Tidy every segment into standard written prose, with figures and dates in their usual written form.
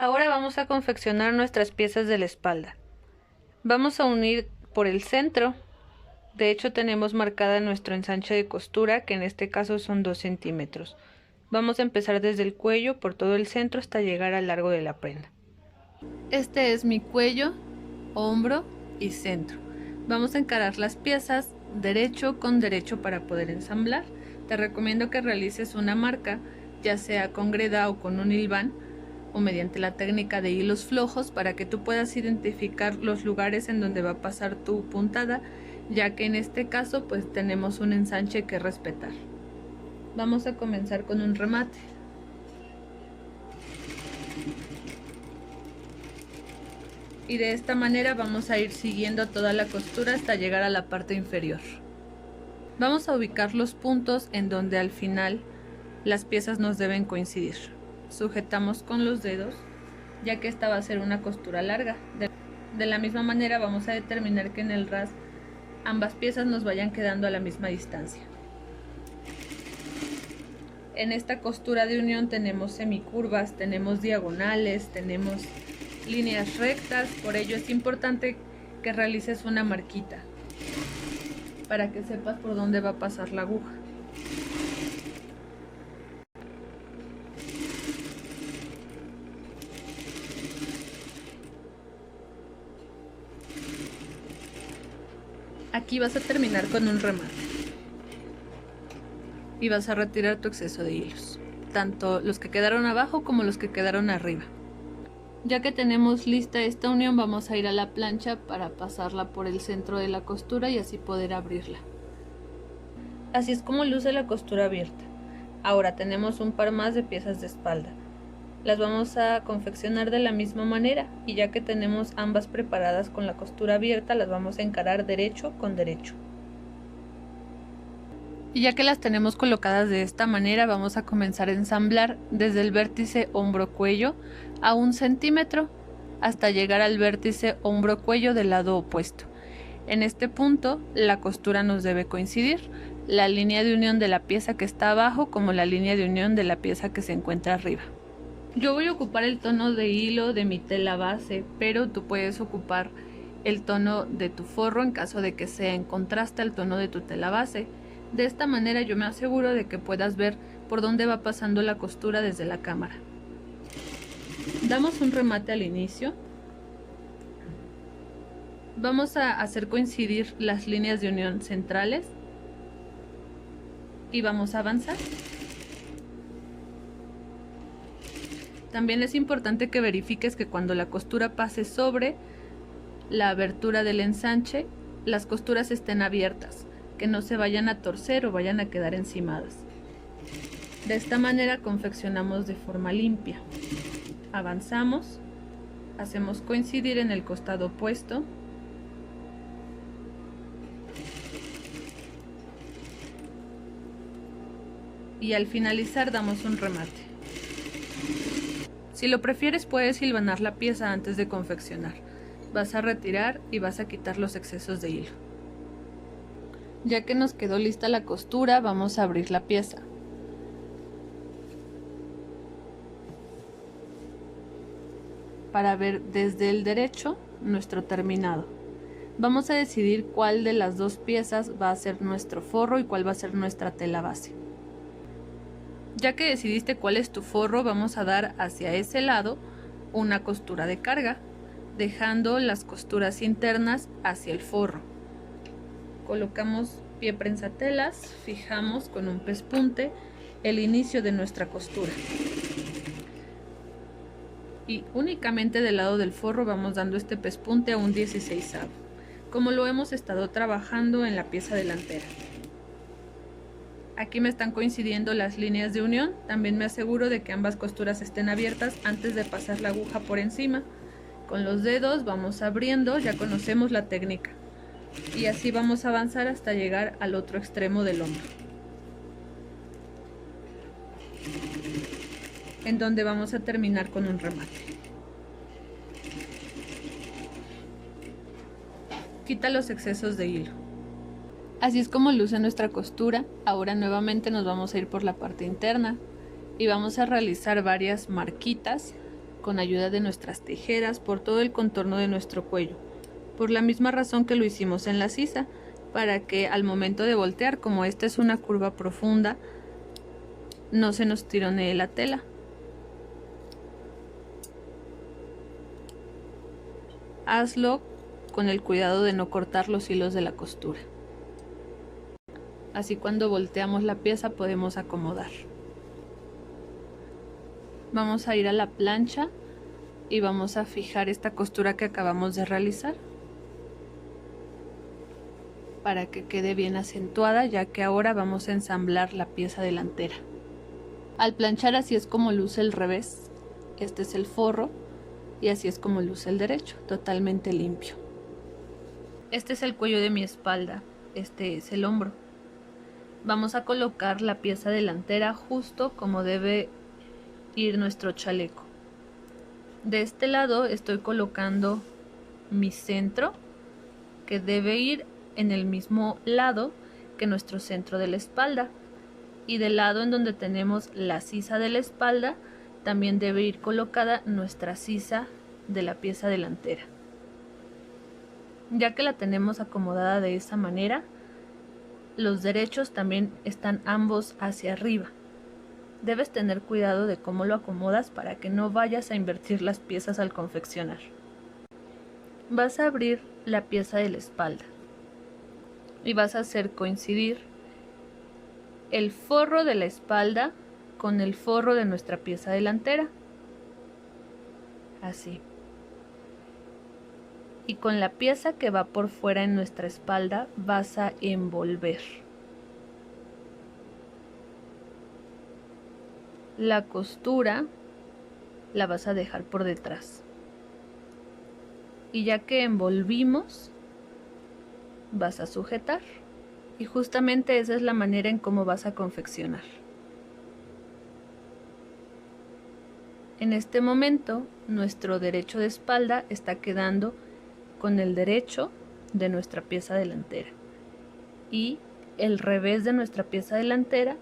Ahora vamos a confeccionar nuestras piezas de la espalda. Vamos a unir por el centro. De hecho tenemos marcada nuestro ensanche de costura, que en este caso son 2 centímetros. Vamos a empezar desde el cuello por todo el centro hasta llegar al largo de la prenda. Este es mi cuello, hombro y centro. Vamos a encarar las piezas derecho con derecho para poder ensamblar. Te recomiendo que realices una marca, ya sea con greda o con un hilván, o mediante la técnica de hilos flojos, para que tú puedas identificar los lugares en donde va a pasar tu puntada, ya que en este caso pues tenemos un ensanche que respetar. Vamos a comenzar con un remate. Y de esta manera vamos a ir siguiendo toda la costura hasta llegar a la parte inferior. Vamos a ubicar los puntos en donde al final las piezas nos deben coincidir. Sujetamos con los dedos, ya que esta va a ser una costura larga. De la misma manera vamos a determinar que en el ras ambas piezas nos vayan quedando a la misma distancia. En esta costura de unión tenemos semicurvas, tenemos diagonales, tenemos líneas rectas, por ello es importante que realices una marquita para que sepas por dónde va a pasar la aguja. Aquí vas a terminar con un remate y vas a retirar tu exceso de hilos, tanto los que quedaron abajo como los que quedaron arriba. Ya que tenemos lista esta unión, vamos a ir a la plancha para pasarla por el centro de la costura y así poder abrirla. Así es como luce la costura abierta. Ahora tenemos un par más de piezas de espalda. Las vamos a confeccionar de la misma manera, y ya que tenemos ambas preparadas con la costura abierta, las vamos a encarar derecho con derecho. Y ya que las tenemos colocadas de esta manera, vamos a comenzar a ensamblar desde el vértice hombro-cuello a 1 centímetro hasta llegar al vértice hombro-cuello del lado opuesto. En este punto la costura nos debe coincidir, la línea de unión de la pieza que está abajo como la línea de unión de la pieza que se encuentra arriba. Yo voy a ocupar el tono de hilo de mi tela base, pero tú puedes ocupar el tono de tu forro en caso de que sea en contraste al tono de tu tela base. De esta manera yo me aseguro de que puedas ver por dónde va pasando la costura desde la cámara. Damos un remate al inicio. Vamos a hacer coincidir las líneas de unión centrales y vamos a avanzar. También es importante que verifiques que cuando la costura pase sobre la abertura del ensanche, las costuras estén abiertas, que no se vayan a torcer o vayan a quedar encimadas. De esta manera confeccionamos de forma limpia. Avanzamos, hacemos coincidir en el costado opuesto. Y al finalizar damos un remate. Si lo prefieres, puedes hilvanar la pieza antes de confeccionar. Vas a retirar y vas a quitar los excesos de hilo. Ya que nos quedó lista la costura, vamos a abrir la pieza. Para ver desde el derecho nuestro terminado. Vamos a decidir cuál de las dos piezas va a ser nuestro forro y cuál va a ser nuestra tela base. Ya que decidiste cuál es tu forro, vamos a dar hacia ese lado una costura de carga, dejando las costuras internas hacia el forro. Colocamos pie prensatelas, fijamos con un pespunte el inicio de nuestra costura. Y únicamente del lado del forro vamos dando este pespunte a un 16avo, como lo hemos estado trabajando en la pieza delantera. Aquí me están coincidiendo las líneas de unión. También me aseguro de que ambas costuras estén abiertas antes de pasar la aguja por encima. Con los dedos vamos abriendo, ya conocemos la técnica. Y así vamos a avanzar hasta llegar al otro extremo del hombro, en donde vamos a terminar con un remate. Quita los excesos de hilo. Así es como luce nuestra costura. Ahora nuevamente nos vamos a ir por la parte interna y vamos a realizar varias marquitas con ayuda de nuestras tijeras por todo el contorno de nuestro cuello, por la misma razón que lo hicimos en la sisa, para que al momento de voltear, como esta es una curva profunda, no se nos tironee la tela. Hazlo con el cuidado de no cortar los hilos de la costura. Así cuando volteamos la pieza podemos acomodar. Vamos a ir a la plancha y vamos a fijar esta costura que acabamos de realizar para que quede bien acentuada, ya que ahora vamos a ensamblar la pieza delantera. Al planchar así es como luce el revés, este es el forro y así es como luce el derecho, totalmente limpio. Este es el cuello de mi espalda, este es el hombro. Vamos a colocar la pieza delantera justo como debe ir nuestro chaleco. De este lado estoy colocando mi centro, que debe ir en el mismo lado que nuestro centro de la espalda, y del lado en donde tenemos la sisa de la espalda también debe ir colocada nuestra sisa de la pieza delantera. Ya que la tenemos acomodada de esa manera, los derechos también están ambos hacia arriba. Debes tener cuidado de cómo lo acomodas para que no vayas a invertir las piezas al confeccionar. Vas a abrir la pieza de la espalda y vas a hacer coincidir el forro de la espalda con el forro de nuestra pieza delantera. Así. Y con la pieza que va por fuera en nuestra espalda vas a envolver. La costura la vas a dejar por detrás. Y ya que envolvimos, vas a sujetar. Y justamente esa es la manera en cómo vas a confeccionar. En este momento, nuestro derecho de espalda está quedando con el derecho de nuestra pieza delantera. Y el revés de nuestra pieza delantera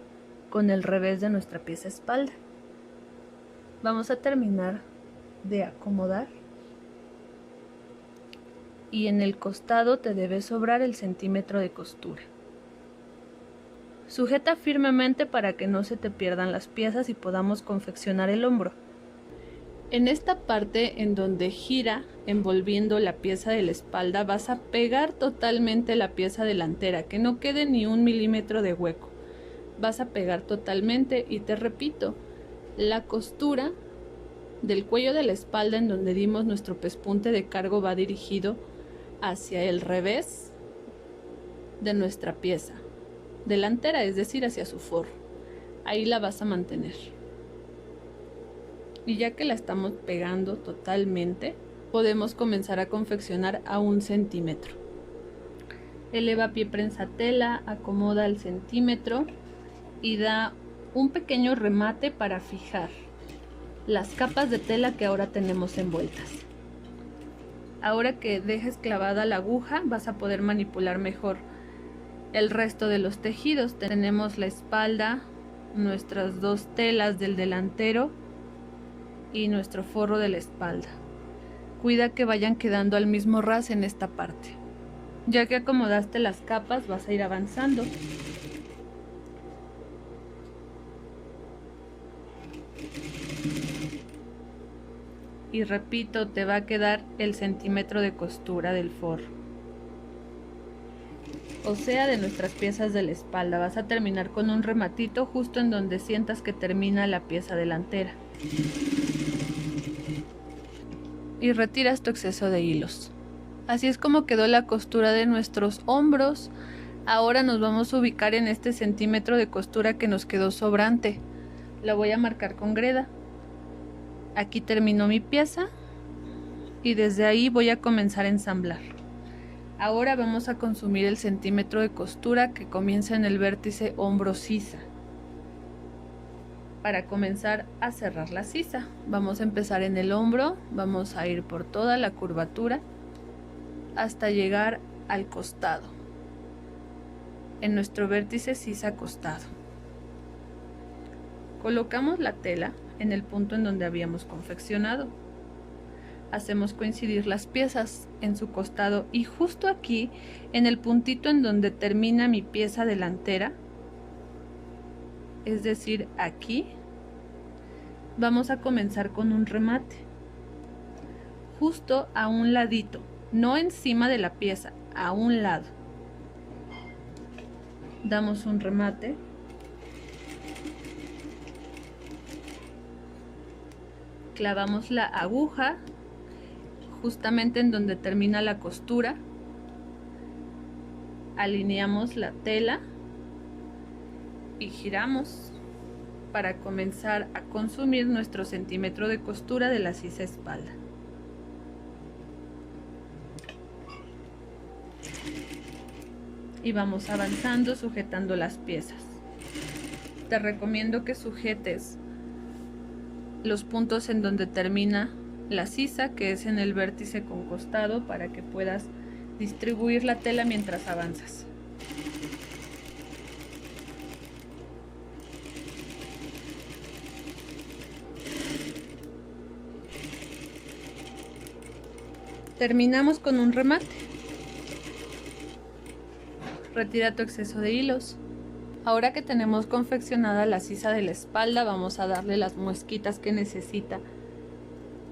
con el revés de nuestra pieza espalda. Vamos a terminar de acomodar. Y en el costado te debe sobrar el centímetro de costura. Sujeta firmemente para que no se te pierdan las piezas y podamos confeccionar el hombro. En esta parte en donde gira envolviendo la pieza de la espalda vas a pegar totalmente la pieza delantera, que no quede ni 1 milímetro de hueco. Vas a pegar totalmente y te repito, la costura del cuello de la espalda en donde dimos nuestro pespunte de cargo va dirigido hacia el revés de nuestra pieza delantera, es decir, hacia su forro. Ahí la vas a mantener. Y ya que la estamos pegando totalmente, podemos comenzar a confeccionar a 1 centímetro. Eleva pie prensa tela, acomoda el centímetro y da un pequeño remate para fijar las capas de tela que ahora tenemos envueltas. Ahora que dejes clavada la aguja, vas a poder manipular mejor el resto de los tejidos. Tenemos la espalda, nuestras 2 telas del delantero y nuestro forro de la espalda. Cuida que vayan quedando al mismo ras en esta parte. Ya que acomodaste las capas, vas a ir avanzando. Y repito, te va a quedar el centímetro de costura del forro, o sea, de nuestras piezas de la espalda. Vas a terminar con un rematito justo en donde sientas que termina la pieza delantera. Y retiras tu exceso de hilos. Así es como quedó la costura de nuestros hombros. Ahora nos vamos a ubicar en este centímetro de costura que nos quedó sobrante. La voy a marcar con greda. Aquí terminó mi pieza y desde ahí voy a comenzar a ensamblar. Ahora vamos a consumir el centímetro de costura que comienza en el vértice hombro sisa. Para comenzar a cerrar la sisa, vamos a empezar en el hombro, vamos a ir por toda la curvatura hasta llegar al costado, en nuestro vértice sisa costado. Colocamos la tela en el punto en donde habíamos confeccionado. Hacemos coincidir las piezas en su costado y justo aquí, en el puntito en donde termina mi pieza delantera, es decir, aquí, vamos a comenzar con un remate, justo a un ladito, no encima de la pieza, a un lado. Damos un remate. Clavamos la aguja justamente en donde termina la costura. Alineamos la tela y giramos para comenzar a consumir nuestro centímetro de costura de la sisa espalda. Y vamos avanzando sujetando las piezas. Te recomiendo que sujetes los puntos en donde termina la sisa, que es en el vértice con costado, para que puedas distribuir la tela mientras avanzas. Terminamos con un remate. Retira tu exceso de hilos. Ahora que tenemos confeccionada la sisa de la espalda, vamos a darle las muesquitas que necesita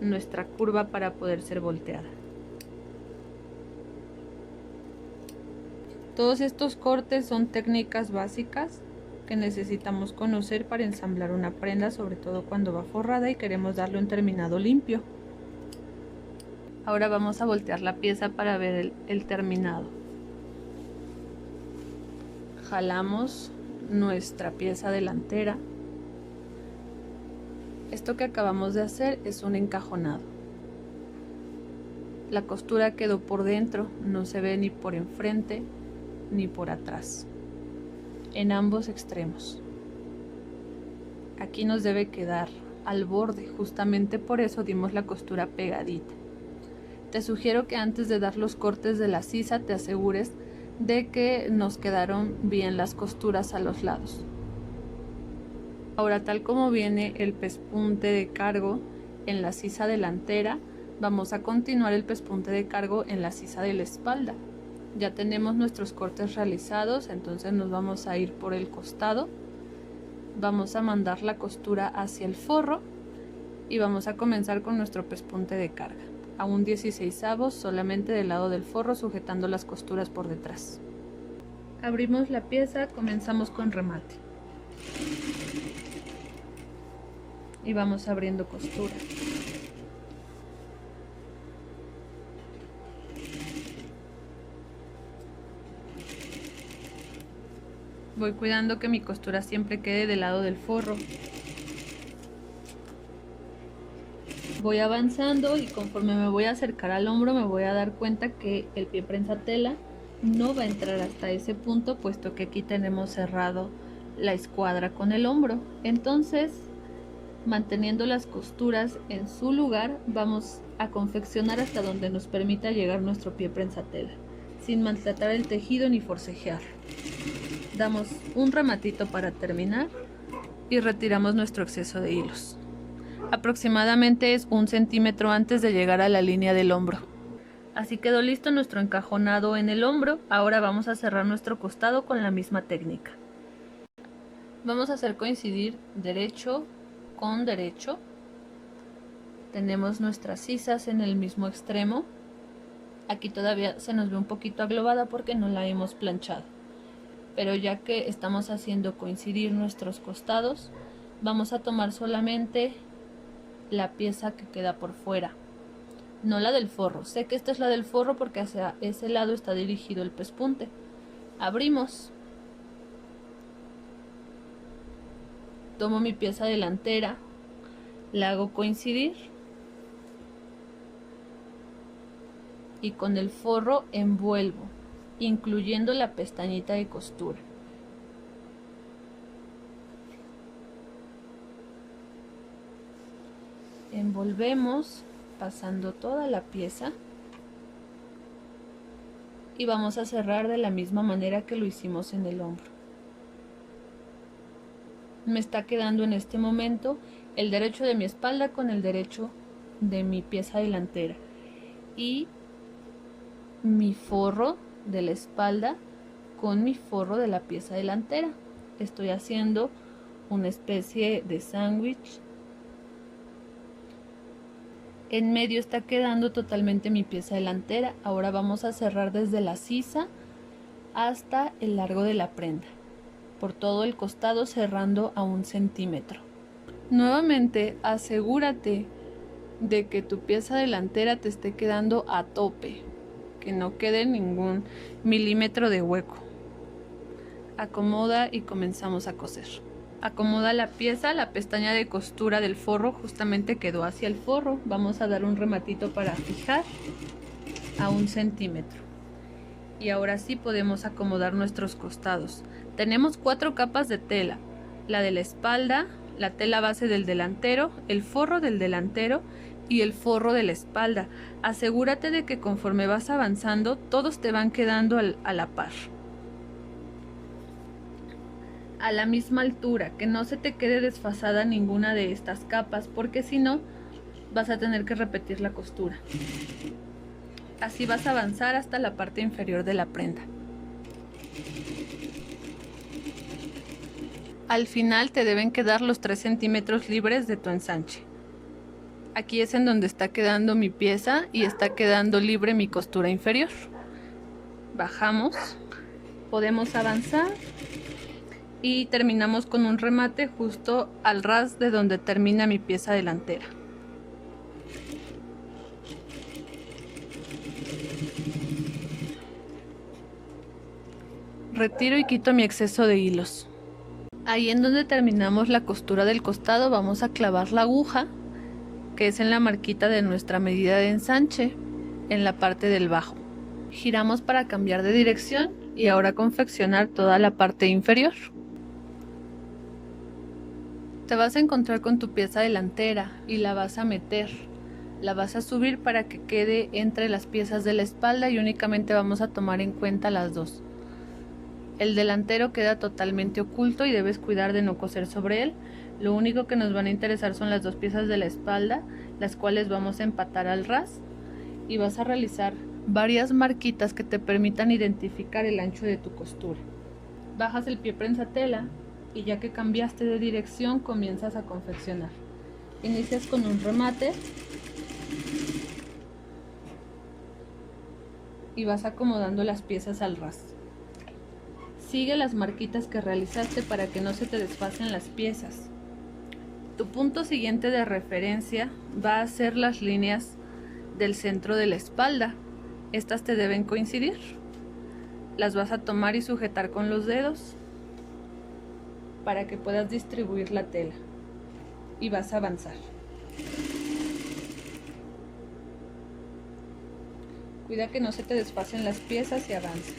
nuestra curva para poder ser volteada. Todos estos cortes son técnicas básicas que necesitamos conocer para ensamblar una prenda, sobre todo cuando va forrada y queremos darle un terminado limpio. Ahora vamos a voltear la pieza para ver el terminado. Jalamos nuestra pieza delantera. Esto que acabamos de hacer es un encajonado. La costura quedó por dentro, no se ve ni por enfrente ni por atrás, en ambos extremos. Aquí nos debe quedar al borde, justamente por eso dimos la costura pegadita. Te sugiero que antes de dar los cortes de la sisa te asegures de que nos quedaron bien las costuras a los lados. Ahora, tal como viene el pespunte de cargo en la sisa delantera, vamos a continuar el pespunte de cargo en la sisa de la espalda. Ya tenemos nuestros cortes realizados, entonces nos vamos a ir por el costado. Vamos a mandar la costura hacia el forro y vamos a comenzar con nuestro pespunte de carga. A un 16avos solamente del lado del forro, sujetando las costuras por detrás. Abrimos la pieza, comenzamos con remate. Y vamos abriendo costura. Voy cuidando que mi costura siempre quede del lado del forro. Voy avanzando y conforme me voy a acercar al hombro me voy a dar cuenta que el pie prensa tela no va a entrar hasta ese punto, puesto que aquí tenemos cerrado la escuadra con el hombro. Entonces, manteniendo las costuras en su lugar, vamos a confeccionar hasta donde nos permita llegar nuestro pie prensa tela, sin maltratar el tejido ni forcejear. Damos un rematito para terminar y retiramos nuestro exceso de hilos. Aproximadamente es 1 centímetro antes de llegar a la línea del hombro. Así quedó listo nuestro encajonado en el hombro. Ahora vamos a cerrar nuestro costado con la misma técnica. Vamos a hacer coincidir derecho con derecho. Tenemos nuestras sisas en el mismo extremo. Aquí todavía se nos ve un poquito aglobada porque no la hemos planchado. Pero ya que estamos haciendo coincidir nuestros costados, vamos a tomar solamente la pieza que queda por fuera, no la del forro. Sé que esta es la del forro porque hacia ese lado está dirigido el pespunte. Abrimos, tomo mi pieza delantera, la hago coincidir y con el forro envuelvo, incluyendo la pestañita de costura. Envolvemos pasando toda la pieza y vamos a cerrar de la misma manera que lo hicimos en el hombro. me está quedando en este momento el derecho de mi espalda con el derecho de mi pieza delantera y mi forro de la espalda con mi forro de la pieza delantera. Estoy haciendo una especie de sándwich. En medio está quedando totalmente mi pieza delantera. Ahora vamos a cerrar desde la sisa hasta el largo de la prenda, por todo el costado cerrando a 1 centímetro. Nuevamente asegúrate de que tu pieza delantera te esté quedando a tope, que no quede ningún milímetro de hueco. Acomoda y comenzamos a coser. Acomoda la pieza, la pestaña de costura del forro justamente quedó hacia el forro. Vamos a dar un rematito para fijar a 1 centímetro. Y ahora sí podemos acomodar nuestros costados. Tenemos 4 capas de tela: la de la espalda, la tela base del delantero, el forro del delantero y el forro de la espalda. Asegúrate de que conforme vas avanzando todos te van quedando a la par, a la misma altura, que no se te quede desfasada ninguna de estas capas, porque si no vas a tener que repetir la costura. Así vas a avanzar hasta la parte inferior de la prenda. Al final te deben quedar los 3 centímetros libres de tu ensanche. Aquí es en donde está quedando mi pieza y está quedando libre mi costura inferior. Bajamos, podemos avanzar y terminamos con un remate justo al ras de donde termina mi pieza delantera. Retiro y quito mi exceso de hilos. Ahí en donde terminamos la costura del costado vamos a clavar la aguja, que es en la marquita de nuestra medida de ensanche, en la parte del bajo. Giramos para cambiar de dirección y ahora confeccionar toda la parte inferior. Te vas a encontrar con tu pieza delantera y la vas a meter. La vas a subir para que quede entre las piezas de la espalda y únicamente vamos a tomar en cuenta las dos. El delantero queda totalmente oculto y debes cuidar de no coser sobre él. Lo único que nos van a interesar son las 2 piezas de la espalda, las cuales vamos a empatar al ras, y vas a realizar varias marquitas que te permitan identificar el ancho de tu costura. Bajas el pie prensatela y ya que cambiaste de dirección comienzas a confeccionar. Inicias con un remate y vas acomodando las piezas al ras. Sigue las marquitas que realizaste para que no se te desfasen las piezas. Tu punto siguiente de referencia va a ser las líneas del centro de la espalda. Estas te deben coincidir. Las vas a tomar y sujetar con los dedos para que puedas distribuir la tela y vas a avanzar. Cuida que no se te desfasen las piezas y avanza.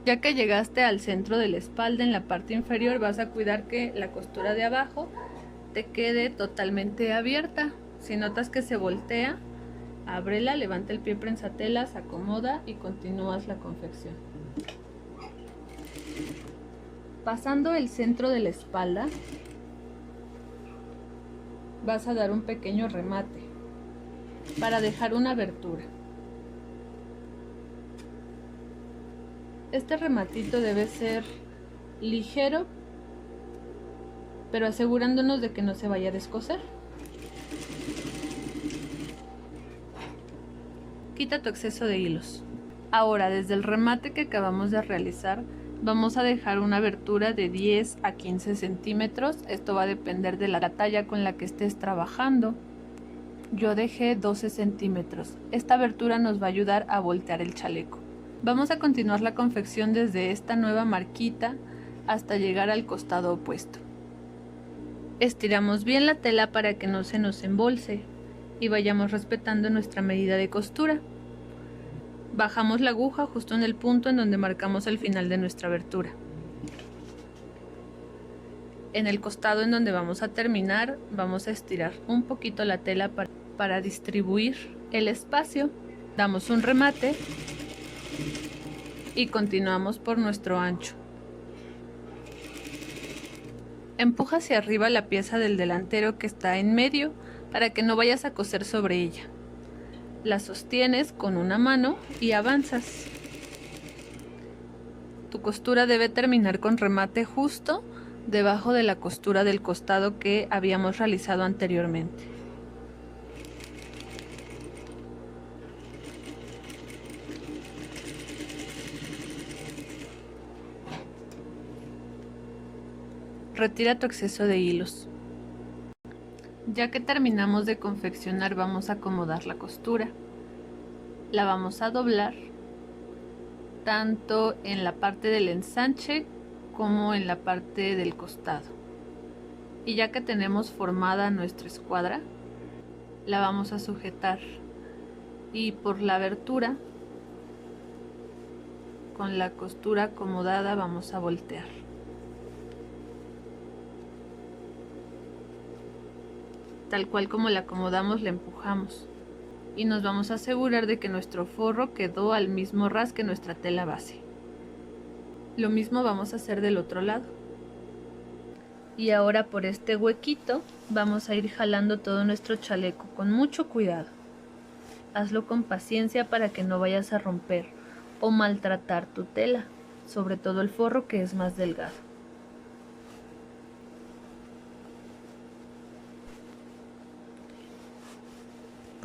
Ya que llegaste al centro de la espalda, en la parte inferior vas a cuidar que la costura de abajo te quede totalmente abierta. Si notas que se voltea, ábrela, levanta el pie prensatelas, acomoda y continúas la confección. Pasando el centro de la espalda, vas a dar un pequeño remate para dejar una abertura. Este rematito debe ser ligero, pero asegurándonos de que no se vaya a descoser. Quita tu exceso de hilos. Ahora, desde el remate que acabamos de realizar, vamos a dejar una abertura de 10 a 15 centímetros. Esto va a depender de la talla con la que estés trabajando. Yo dejé 12 centímetros. Esta abertura nos va a ayudar a voltear el chaleco. Vamos a continuar la confección desde esta nueva marquita hasta llegar al costado opuesto. Estiramos bien la tela para que no se nos embolse y vayamos respetando nuestra medida de costura. Bajamos la aguja justo en el punto en donde marcamos el final de nuestra abertura. En el costado en donde vamos a terminar, vamos a estirar un poquito la tela para distribuir el espacio. Damos un remate y continuamos por nuestro ancho. Empuja hacia arriba la pieza del delantero que está en medio para que no vayas a coser sobre ella. La sostienes con una mano y avanzas. Tu costura debe terminar con remate justo debajo de la costura del costado que habíamos realizado anteriormente. Retira tu exceso de hilos. Ya que terminamos de confeccionar, vamos a acomodar la costura. La vamos a doblar tanto en la parte del ensanche como en la parte del costado. Y ya que tenemos formada nuestra escuadra, la vamos a sujetar y por la abertura, con la costura acomodada, vamos a voltear. Tal cual como la acomodamos, la empujamos y nos vamos a asegurar de que nuestro forro quedó al mismo ras que nuestra tela base. Lo mismo vamos a hacer del otro lado. Y ahora por este huequito vamos a ir jalando todo nuestro chaleco con mucho cuidado. Hazlo con paciencia para que no vayas a romper o maltratar tu tela, sobre todo el forro que es más delgado.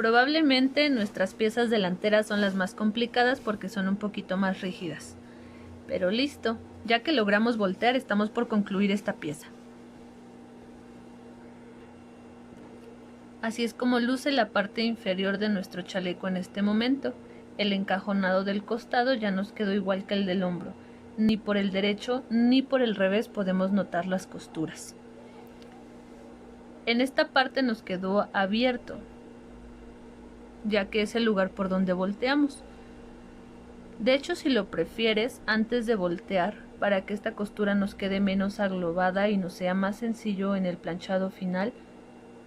Probablemente nuestras piezas delanteras son las más complicadas porque son un poquito más rígidas. Pero listo, ya que logramos voltear, estamos por concluir esta pieza. Así es como luce la parte inferior de nuestro chaleco en este momento. El encajonado del costado ya nos quedó igual que el del hombro. Ni por el derecho ni por el revés podemos notar las costuras. En esta parte nos quedó abierto, ya que es el lugar por donde volteamos. De hecho, si lo prefieres, antes de voltear, para que esta costura nos quede menos aglobada y nos sea más sencillo en el planchado final,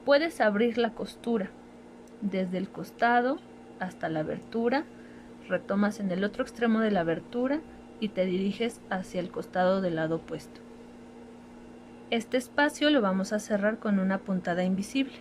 puedes abrir la costura desde el costado hasta la abertura, retomas en el otro extremo de la abertura y te diriges hacia el costado del lado opuesto. Este espacio lo vamos a cerrar con una puntada invisible.